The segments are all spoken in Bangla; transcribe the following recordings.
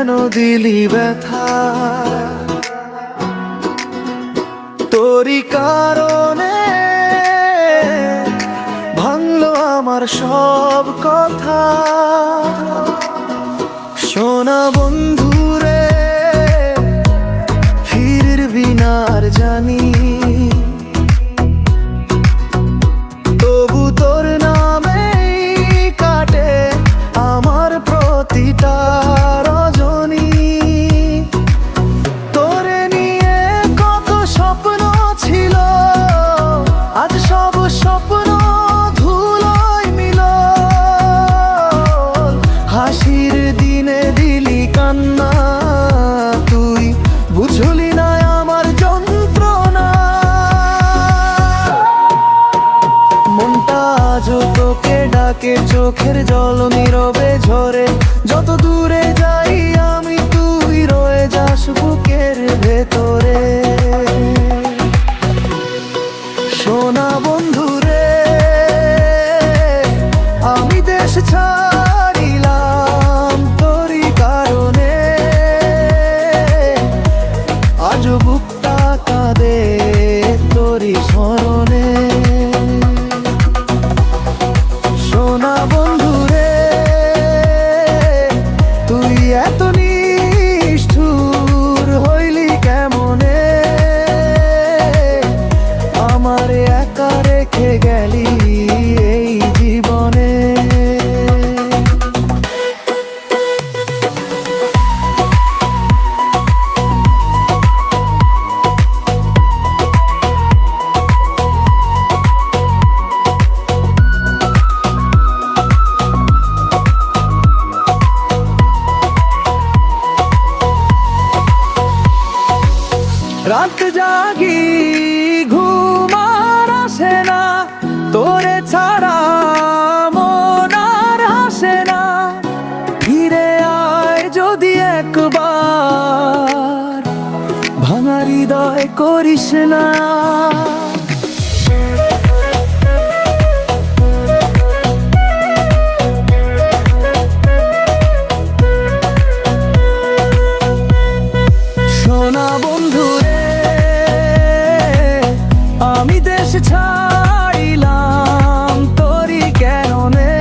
কেন দিলি ব্যথা? তোরই কারণে ভাঙলো আমার সব কথা। সোনা বন্ধুরে ফিরবি না আর জানি, তবু তোর নামেই কাটে আমার প্রতিটা রজনী। তোরে নিয়ে কত স্বপ্ন ছিল, আজ সব স্বপ্ন ধুলোয় মিল। হাসির দিনে দিলি কান্না, তুই বুঝলি না আমার যন্ত্রণা। মনটা আজও তোকে ডাকে, চোখের জল নীরবে ঝরে। যত দূরে যাই আমি তুই রয়ে যাস বুকের ভেতরে। সোনা বন্ধুরে আমি দেশ ছাড়িলাম তোরই কারণে, আজ বুকটা কাঁদে তোরই স্মরণে। সোনা বন্ধুরে তুই এত নিষ্ঠুর হইলি কেমনে, আমার একা রেখে গেলি এই জীবনে। রাত জাগি ঘুম আর আসে না, তোরে ছাড়া মন আর হাসে না। ফিরে আয় যদি একবার, ভাঙা হৃদয় করিস না। সোনা বন্ধুরে আমি দেশ ছাড়িলাম তোরই কারণে,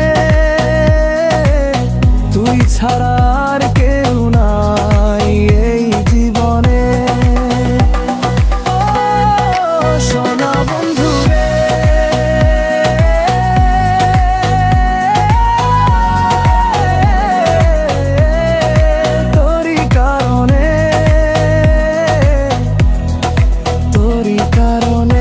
তুই ছাড়া আর কেউ নাই এই জীবনে। সোনা বন্ধুরে তোরই কারণে, তোরই কারণে।